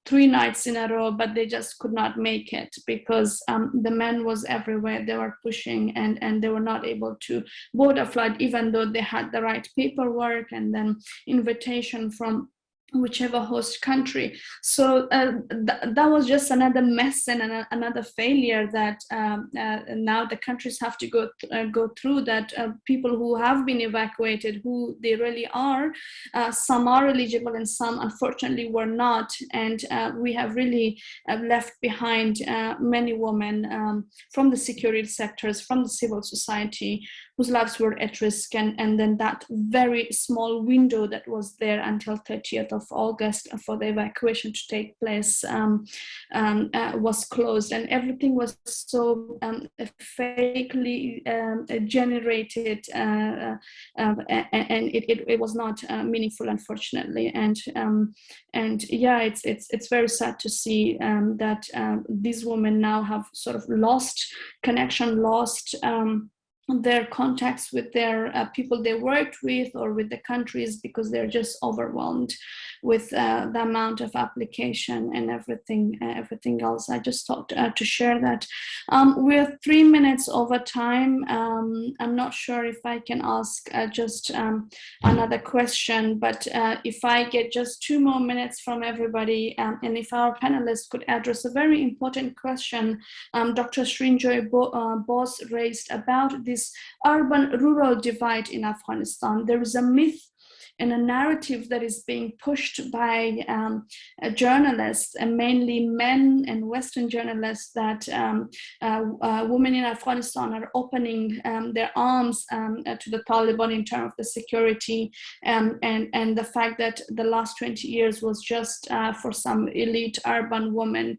3 nights in a row, but they just could not make it because the men was everywhere. They were pushing and they were not able to board a flight, even though they had the right paperwork and then invitation from whichever host country. So that was just another mess and another failure that now the countries have to go through, that people who have been evacuated, who they really are, some are eligible and some unfortunately were not, and we have really left behind many women from the security sectors, from the civil society, whose lives were at risk, and then that very small window that was there until 30th of August for the evacuation to take place was closed, and everything was so fakely generated, and it was not meaningful, unfortunately. And yeah, it's very sad to see that these women now have sort of lost connection, lost their contacts with their people they worked with or with the countries, because they're just overwhelmed with the amount of application and everything else. I just thought to share that. We're 3 minutes over time. I'm not sure if I can ask just another question, but if I get just 2 more minutes from everybody, and if our panelists could address a very important question Dr. Srinjoy Bose raised about this urban-rural divide in Afghanistan. There is a myth and a narrative that is being pushed by journalists, and mainly men and Western journalists, that women in Afghanistan are opening their arms to the Taliban in terms of the security, and the fact that the last 20 years was just for some elite urban women.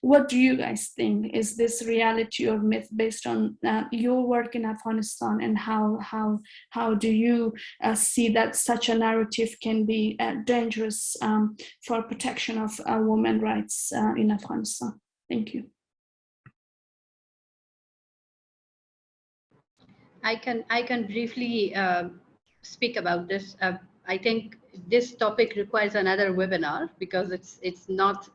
What do you guys think? Is this reality or myth based on your work in Afghanistan, and how do you see that such a narrative can be dangerous for protection of women's rights in Afghanistan? Thank you. I can briefly speak about this. I think this topic requires another webinar, because it's not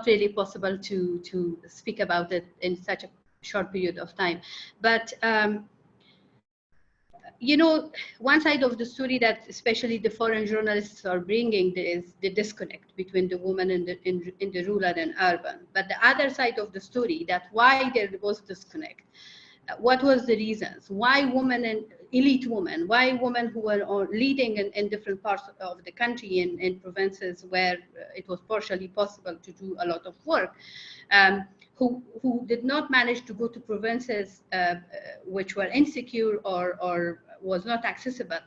really possible to speak about it in such a short period of time. But you know, one side of the story that especially the foreign journalists are bringing is the disconnect between the woman in the rural and urban. But the other side of the story, that why there was disconnect, what was the reasons, why women and elite women, why women who were leading in different parts of the country, in provinces where it was partially possible to do a lot of work, who did not manage to go to provinces which were insecure or was not accessible.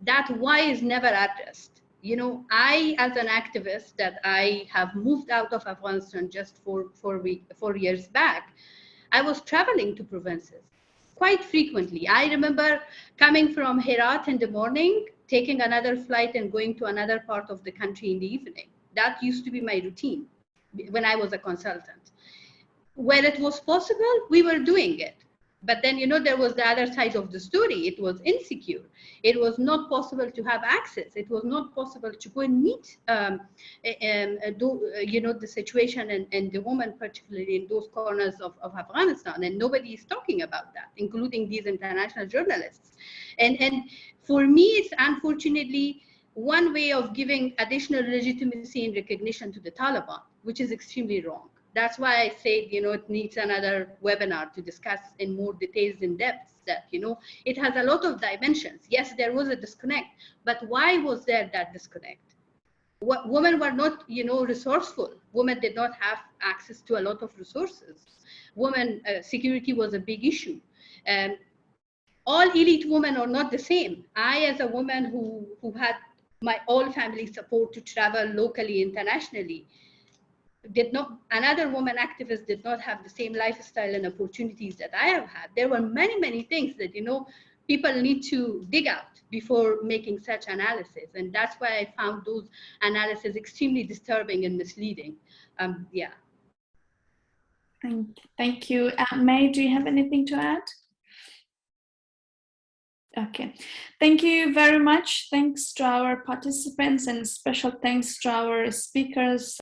That why is never addressed. You know, I, as an activist, that I have moved out of Afghanistan just 4 years back, I was traveling to provinces quite frequently. I remember coming from Herat in the morning, taking another flight and going to another part of the country in the evening. That used to be my routine when I was a consultant. Where it was possible, we were doing it. But then, you know, there was the other side of the story. It was insecure. It was not possible to have access. It was not possible to go and meet, you know, the situation and the woman, particularly in those corners of Afghanistan. And nobody is talking about that, including these international journalists. And for me, it's unfortunately one way of giving additional legitimacy and recognition to the Taliban, which is extremely wrong. That's why I say, you know, it needs another webinar to discuss in more details in depth that, you know, it has a lot of dimensions. Yes, there was a disconnect, but why was there that disconnect? Women were not, you know, resourceful. Women did not have access to a lot of resources. Women, security was a big issue. All elite women are not the same. I, as a woman who had my all family support to travel locally, internationally, another woman activist did not have the same lifestyle and opportunities that I have had. There were many, many things that, you know, people need to dig out before making such analysis. And that's why I found those analyses extremely disturbing and misleading. Yeah. Thank you. May, do you have anything to add? Okay, thank you very much. Thanks to our participants, and special thanks to our speakers.